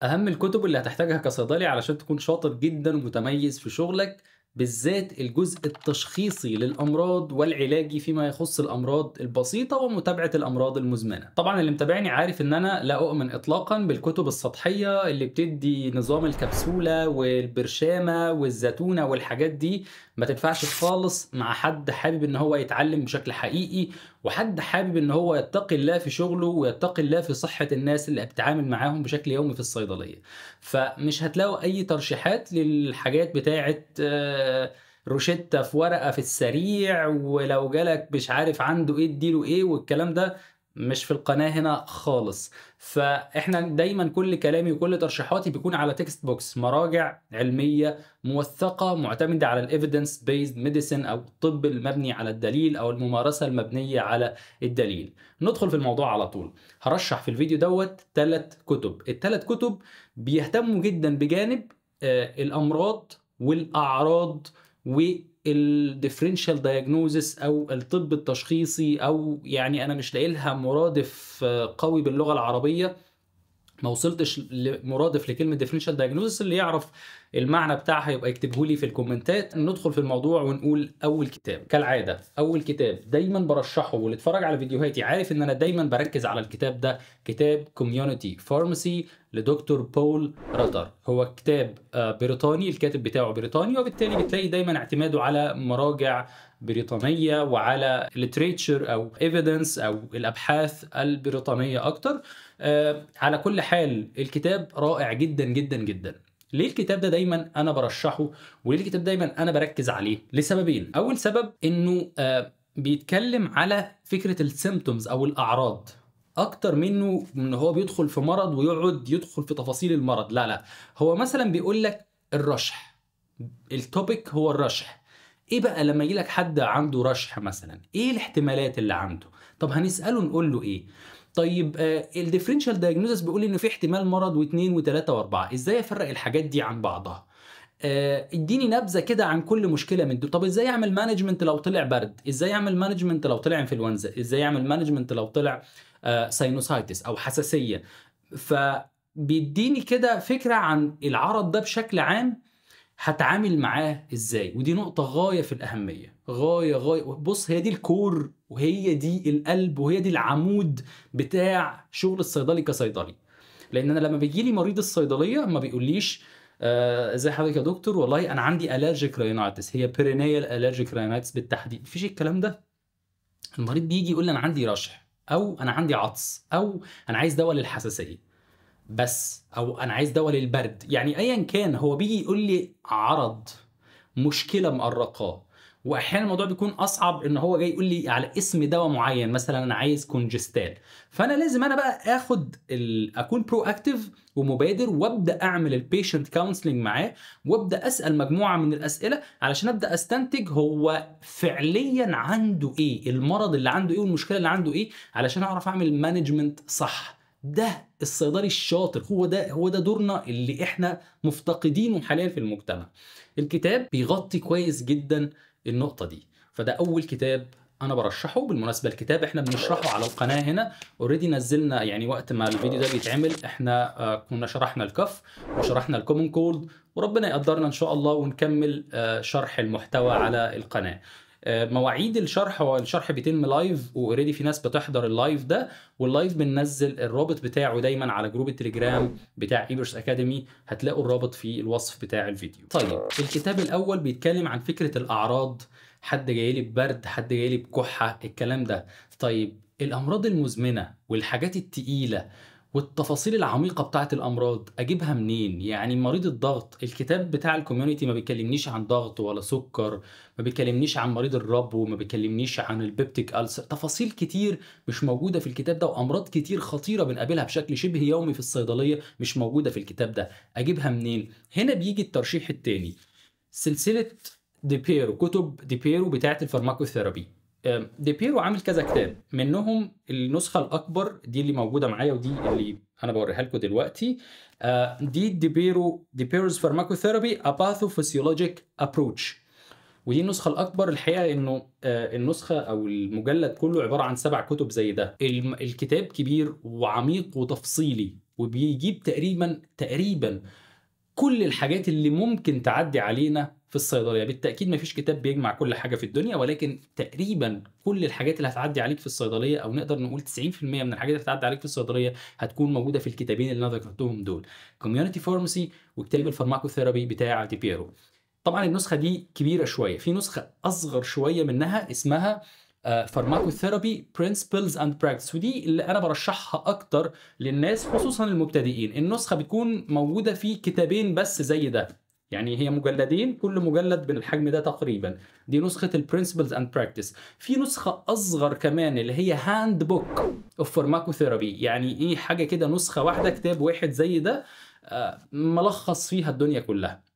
أهم الكتب اللي هتحتاجها كصيدلي علشان تكون شاطر جدًا ومتميز في شغلك، بالذات الجزء التشخيصي للأمراض والعلاجي فيما يخص الأمراض البسيطة ومتابعة الأمراض المزمنة. طبعًا اللي متابعني عارف إن أنا لا أؤمن إطلاقًا بالكتب السطحية اللي بتدّي نظام الكبسولة والبرشامة والزتونة والحاجات دي، ما تنفعش خالص مع حد حابب إن هو يتعلم بشكل حقيقي، وحد حابب إن هو يتقي الله في شغله ويتقي الله في صحة الناس اللي بيتعامل معاهم بشكل يومي في الصيدلية. فمش هتلاقوا أي ترشيحات للحاجات بتاعة روشتة في ورقة في السريع، ولو جالك مش عارف عنده إيه ادّي له إيه والكلام ده، مش في القناة هنا خالص. فإحنا دايمًا كل كلامي وكل ترشيحاتي بيكون على text books، مراجع علمية موثّقة مُعتمدة على الevidence based medicine أو الطب المبني على الدليل أو الممارسة المبنية على الدليل. ندخل في الموضوع على طول. هارشّح في الفيديو دوّة 3 كُتب، ال3 كُتب بيهتموا جدًا بجانب الأمراض والأعراض والdifferential diagnosis أو الطب التشخيصي، أو يعني أنا مش لاقي لها مرادف قوي باللغة العربية. ما وصلتش لمرادف لكلمة differential diagnosis. اللي يعرف المعنى بتاعها يبقى يكتبه لي في الكومنتات. ندخل في الموضوع ونقول أول كتاب. كالعادة أول كتاب دايمًا بارشحه، واللي اتفرج على فيديوهاتي عارف إن أنا دايمًا باركز على الكتاب ده، كتاب Community Pharmacy لدكتور بول راتر. هو كتاب بريطاني، الكاتب بتاعه بريطاني، وبالتالي بتلاقي دايمًا اعتماده على مراجع بريطانية وعلى literature أو evidence أو الأبحاث البريطانية أكتر. على كل حال الكتاب رائع جدًا، جدًا، جدًا. ليه الكتاب ده دايمًا أنا بارشّحه، وليه الكتاب دايمًا أنا باركّز عليه؟ لسببين. أول سبب إنه بيتكلّم على فكرة الsymptoms أو الأعراض، أكتر منّه إن هو بيدخل في مرض ويقعد يدخل في تفاصيل المرض. لا، لأ، هو مثلًا بيقول لك الرشح، الtopic هو الرشح. إيه بقى لمّا ييجي لك حد عنده رشح مثلًا، إيه الاحتمالات اللي عنده؟ طب هنسأله نقول له إيه؟ طيب الdifferential diagnosis بيقول إن في احتمال مرض و2 و3 و4، إزاي أفرّق الحاجات دي عن بعضها؟ ادّيني نبذة كده عن كل مشكلة من دول. طب إزاي أعمل management لو طلع برد؟ إزاي أعمل management لو طلع إنفلونزا؟ إزاي أعمل management لو طلع sinusitis أو حساسية؟ فبيدّيني كده فكرة عن العرض ده بشكل عام، هاتعامل معاه إزاي؟ ودي نقطة غاية في الأهمية، غاية، غاية. بُص، هي دي الكور وهي دي القلب وهي دي العمود بتاع شغل الصيدلي كصيدلي. لإن أنا لمّا بييجي لي مريض الصيدلية ما بيقوليش إزي حضرتك يا دكتور، والله أنا عندي allergic rhinitis، هي perennial allergic rhinitis بالتحديد، ما فيش الكلام ده. المريض بييجي يقول لي أنا عندي رشح، أو أنا عندي عطس، أو أنا عايز دوا للحساسية بس، أو أنا عايز دوا للبرد. يعني أيًا كان هو بييجي يقول لي عرض، مشكلة مأرّقاه. وأحيانًا الموضوع بيكون أصعب إن هو جاي يقول لي على اسم دوا معيّن، مثلًا أنا عايز كونجستال. فأنا لازم أنا بقى آخُد أكون proactive ومبادر، وأبدأ أعمل الpatient counseling معاه، وأبدأ أسأل مجموعة من الأسئلة علشان أبدأ أستنتج هو فعليًا عنده إيه، المرض اللي عنده إيه والمشكلة اللي عنده إيه، علشان أعرف أعمل management صح. ده الصيدلي الشاطر، هو ده دورنا اللي إحنا مفتقدينه حاليًا في المجتمع. الكتاب بيغطي كويس جدًا النقطة دي. فده أول كتاب أنا بارشحه. بالمناسبة الكتاب إحنا بنشرحه على القناة هنا، already نزّلنا، يعني وقت ما الفيديو ده بيتعمل إحنا كنا شرحنا الكَف وشرحنا الcommon cold، وربنا يقدّرنا إن شاء الله ونكمّل شرح المحتوى على القناة. مواعيد الشرح، هو الشرح بيتم live وalready في ناس بتحضر الlive ده، والlive بننزّل الرابط بتاعه دايمًا على جروب التليجرام بتاع Ebers Academy، هتلاقوا الرابط في الوصف بتاع الفيديو. طيب الكتاب الأول بيتكلم عن فكرة الأعراض، حد جاي لي ببرد، حد جاي لي بكحة، الكلام ده. طيب الأمراض المزمنة والحاجات التقيلة والتفاصيل العميقة بتاعة الأمراض أجيبها منين؟ يعني مريض الضغط، الكتاب بتاع الكوميونتي ما بيكلمنيش عن ضغط ولا سكر، ما بيكلمنيش عن مريض الربو، ما بيكلمنيش عن البيبتيك ألسر، تفاصيل كتير مش موجودة في الكتاب ده، وأمراض كتير خطيرة بنقابلها بشكل شبه يومي في الصيدلية مش موجودة في الكتاب ده. أجيبها منين؟ هنا بييجي الترشيح التاني، سلسلة ديبيرو، كتب ديبيرو بتاعة الفارماكوثيرابي. ديبيرو عامل كذا كتاب، منهم النسخة الأكبر دي اللي موجودة معايا ودي اللي أنا باوريها لكم دلوقتي. دي ديبيرو's Pharmacotherapy A Pathophysiologic Approach. ودي النسخة الأكبر. الحقيقة إنه النسخة أو المجلد كله عبارة عن 7 كتب زي ده. الكتاب كبير وعميق وتفصيلي، وبيجيب تقريبا كل الحاجات اللي ممكن تعدي علينا في الصيدلية. بالتأكيد مفيش كتاب بيجمع كل حاجة في الدنيا، ولكن تقريبا كل الحاجات اللي هتعدي عليك في الصيدلية، أو نقدر نقول 90% من الحاجات اللي هتعدي عليك في الصيدلية هتكون موجودة في الكتابين اللي أنا ذكرتهم دول، كوميونتي فارماسي وكتاب الفارماكوثيرابي بتاع دي بيرو. طبعا النسخة دي كبيرة شوية، في نسخة أصغر شوية منها اسمها فارماكوثيرابي برنسبلز اند براكتس، ودي اللي انا برشحها اكتر للناس خصوصا المبتدئين. النسخه بتكون موجوده في كتابين بس زي ده، يعني هي مجلدين، كل مجلد من الحجم ده تقريبا. دي نسخه البرنسبلز اند براكتس. في نسخه اصغر كمان اللي هي هاند بوك اوف فارماكوثيرابي، يعني ايه، حاجه كده نسخه واحده، كتاب واحد زي ده ملخص فيها الدنيا كلها.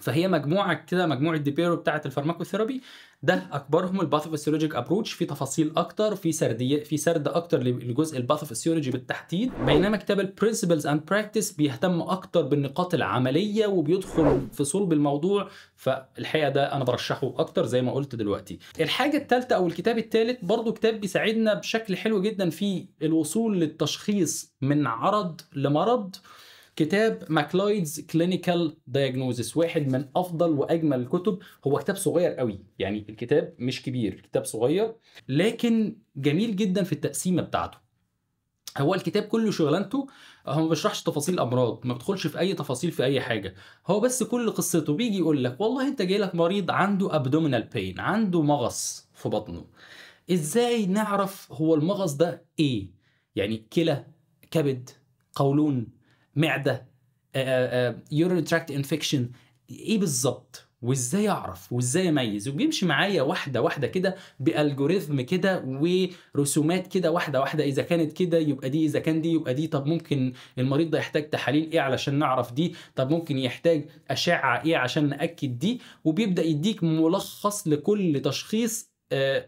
فهي مجموعه كده، مجموعه دي بيرو بتاعه الفارماكوثيرابي. ده اكبرهم الباثوفيسيولوجيك ابروتش، في تفاصيل اكتر، في سرد اكتر لجزء الباثوفيسيولوجي بالتحديد. بينما كتاب البرنسبلز اند براكتس بيهتم اكتر بالنقاط العمليه وبيدخل في صلب الموضوع. فالحقيقه ده انا برشحه اكتر زي ما قلت دلوقتي. الحاجه الثالثه او الكتاب الثالث برضو كتاب بيساعدنا بشكل حلو جدا في الوصول للتشخيص من عرض لمرض، كتاب ماكلويدز كلينيكال دايجنوزيس، واحد من افضل واجمل الكتب. هو كتاب صغير قوي، يعني الكتاب مش كبير، كتاب صغير لكن جميل جدا في التقسيمه بتاعته. هو الكتاب كله شغلانته هو ما بيشرحش تفاصيل امراض، ما بيدخلش في اي تفاصيل في اي حاجه. هو بس كل قصته بيجي يقول لك والله انت جاي لك مريض عنده ابدومينال بين، عنده مغص في بطنه. ازاي نعرف هو المغص ده ايه؟ يعني كلى، كبد، قولون، معده، يورين تراكت انفكشن، ايه بالظبط؟ وازاي اعرف وازاي اميز؟ وبيمشي معايا واحده واحده كده بالجوريثم كده ورسومات كده، واحده واحده، اذا كانت كده يبقى دي، اذا كان دي يبقى دي. طب ممكن المريض ده يحتاج تحاليل ايه علشان نعرف دي؟ طب ممكن يحتاج اشعه ايه عشان ناكد دي؟ وبيبدا يديك ملخص لكل تشخيص،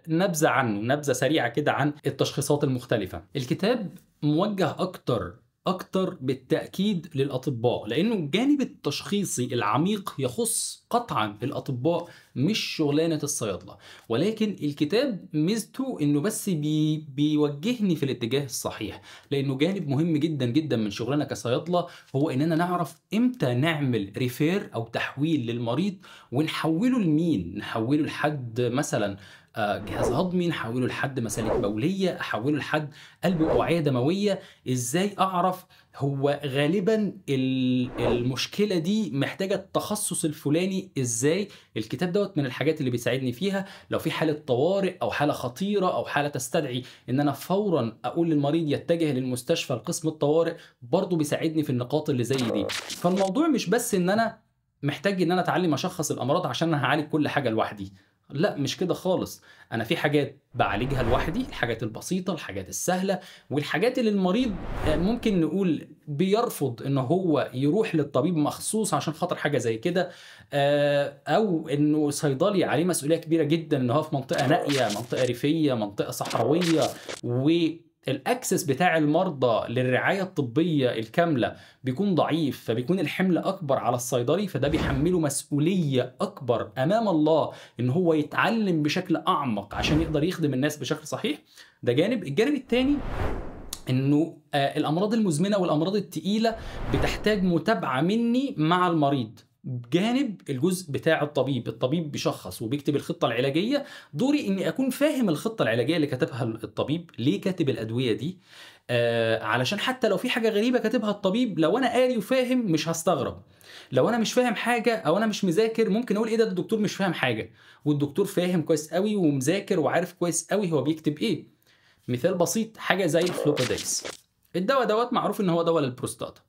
نبذه عنه، نبذه سريعه كده عن التشخيصات المختلفه. الكتاب موجه اكتر بالتاكيد للاطباء، لانه الجانب التشخيصي العميق يخص قطعا الاطباء مش شغلانه الصيادله. ولكن الكتاب ميزته انه بس بيوجهني في الاتجاه الصحيح، لانه جانب مهم جدا جدا من شغلنا كصيادله هو اننا نعرف امتى نعمل ريفير او تحويل للمريض، ونحوله لمين. نحوله لحد مثلا جهاز هضمي، نحوله لحد مسالك بوليه، احوله لحد قلب واوعيه دمويه. ازاي اعرف هو غالبا المشكله دي محتاجه التخصص الفلاني ازاي؟ الكتاب دوت من الحاجات اللي بيساعدني فيها. لو في حاله طوارئ او حاله خطيره او حاله تستدعي ان انا فورا اقول للمريض يتجه للمستشفى لقسم الطوارئ، برضو بيساعدني في النقاط اللي زي دي. فالموضوع مش بس ان انا محتاج ان انا اتعلم اشخص الامراض عشان انا هعالج كل حاجه لوحدي، لا مش كده خالص. انا في حاجات بعالجها لوحدي، الحاجات البسيطه، الحاجات السهله، والحاجات اللي المريض ممكن نقول بيرفض ان هو يروح للطبيب مخصوص عشان خاطر حاجه زي كده، او انه صيدلي عليه مسؤوليه كبيره جدا ان هو في منطقه نائيه، منطقه ريفيه، منطقه صحراويه، والاكسس بتاع المرضى للرعايه الطبيه الكامله بيكون ضعيف، فبيكون الحمل اكبر على الصيدلي، فده بيحمله مسؤوليه اكبر امام الله ان هو يتعلم بشكل اعمق عشان يقدر يخدم الناس بشكل صحيح. ده جانب. الجانب الثاني انه الامراض المزمنه والامراض الثقيله بتحتاج متابعه مني مع المريض. بجانب الجزء بتاع الطبيب بيشخص وبيكتب الخطه العلاجيه، دوري اني اكون فاهم الخطه العلاجيه اللي كتبها الطبيب، ليه كاتب الادويه دي، علشان حتى لو في حاجه غريبه كاتبها الطبيب، لو انا قاري وفاهم مش هستغرب. لو انا مش فاهم حاجه او انا مش مذاكر ممكن اقول ايه ده الدكتور مش فاهم حاجه، والدكتور فاهم كويس قوي ومذاكر وعارف كويس قوي هو بيكتب ايه. مثال بسيط، حاجه زي الفلوبودكس. الدواء دوت معروف ان هو دواء للبروستاتا،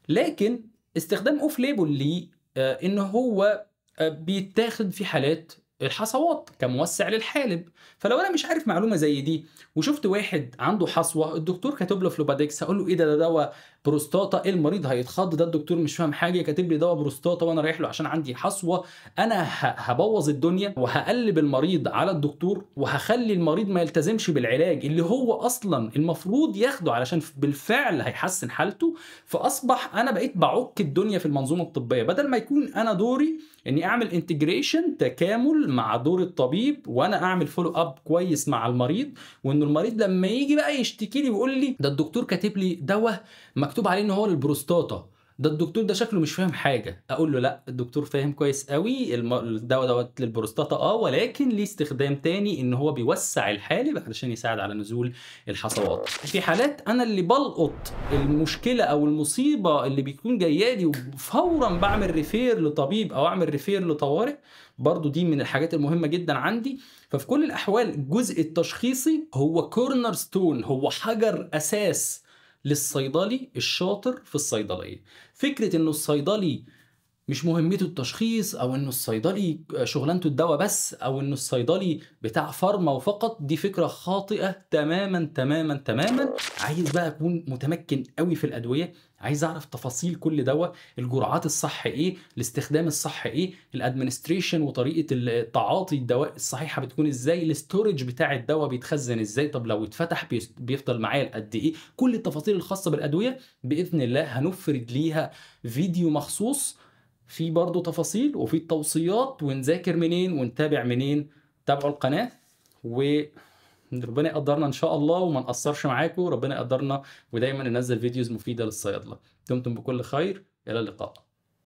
لكن استخدام اوف ليبل ليه ان هو بيتاخد في حالات الحصوات كموسع للحالب. فلو انا مش عارف معلومه زي دي وشفت واحد عنده حصوه الدكتور كاتب له فلوبادكس، هقول له ايه ده دواء بروستاتا، المريض هيتخض، ده الدكتور مش فاهم حاجه كاتب لي دواء بروستاتا وانا رايح له عشان عندي حصوه. انا هبوظ الدنيا وهقلب المريض على الدكتور، وهخلي المريض ما يلتزمش بالعلاج اللي هو اصلا المفروض ياخده علشان بالفعل هيحسن حالته. فاصبح انا بقيت بعك الدنيا في المنظومه الطبيه، بدل ما يكون انا دوري اني اعمل انتجريشن تكامل مع دور الطبيب، وانا اعمل فولو اب كويس مع المريض، وان المريض لما يجي بقى يشتكي لي ويقول لي ده الدكتور كاتب لي دواء مكتوب عليه ان هو للبروستاتا، ده الدكتور ده شكله مش فاهم حاجه، اقول له لا الدكتور فاهم كويس قوي، الدواء دوت للبروستاتا ولكن ليه استخدام تاني ان هو بيوسع الحالب علشان يساعد على نزول الحصوات. في حالات انا اللي بلقط المشكله او المصيبه اللي بيكون جايه لي وفورا بعمل ريفير لطبيب او اعمل ريفير لطوارئ، برضو دي من الحاجات المهمه جدا عندي. ففي كل الاحوال الجزء التشخيصي هو كورنر ستون، هو حجر اساس للصيدلي الشاطر في الصيدليه. فكره انه الصيدلي مش مهمته التشخيص، او انه الصيدلي شغلانته الدواء بس، او انه الصيدلي بتاع فارما وفقط، دي فكره خاطئه تماما تماما تماما. عايز بقى اكون متمكن قوي في الادويه، عايز اعرف تفاصيل كل دواء، الجرعات الصح ايه، الاستخدام الصح ايه، الادمنستريشن وطريقه التعاطي الدواء الصحيحه بتكون ازاي، الاستورج بتاع الدواء بيتخزن ازاي، طب لو اتفتح بيفضل معايا قد ايه، كل التفاصيل الخاصه بالادويه باذن الله هنفرد ليها فيديو مخصوص في برضه تفاصيل وفي التوصيات، ونذاكر منين ونتابع منين. تابعوا القناة وربنا يقدرنا إن شاء الله وما نقصرش معاكم، ربنا يقدرنا ودايما ننزل فيديوز مفيدة للصيادلة. دمتم بكل خير، إلى اللقاء.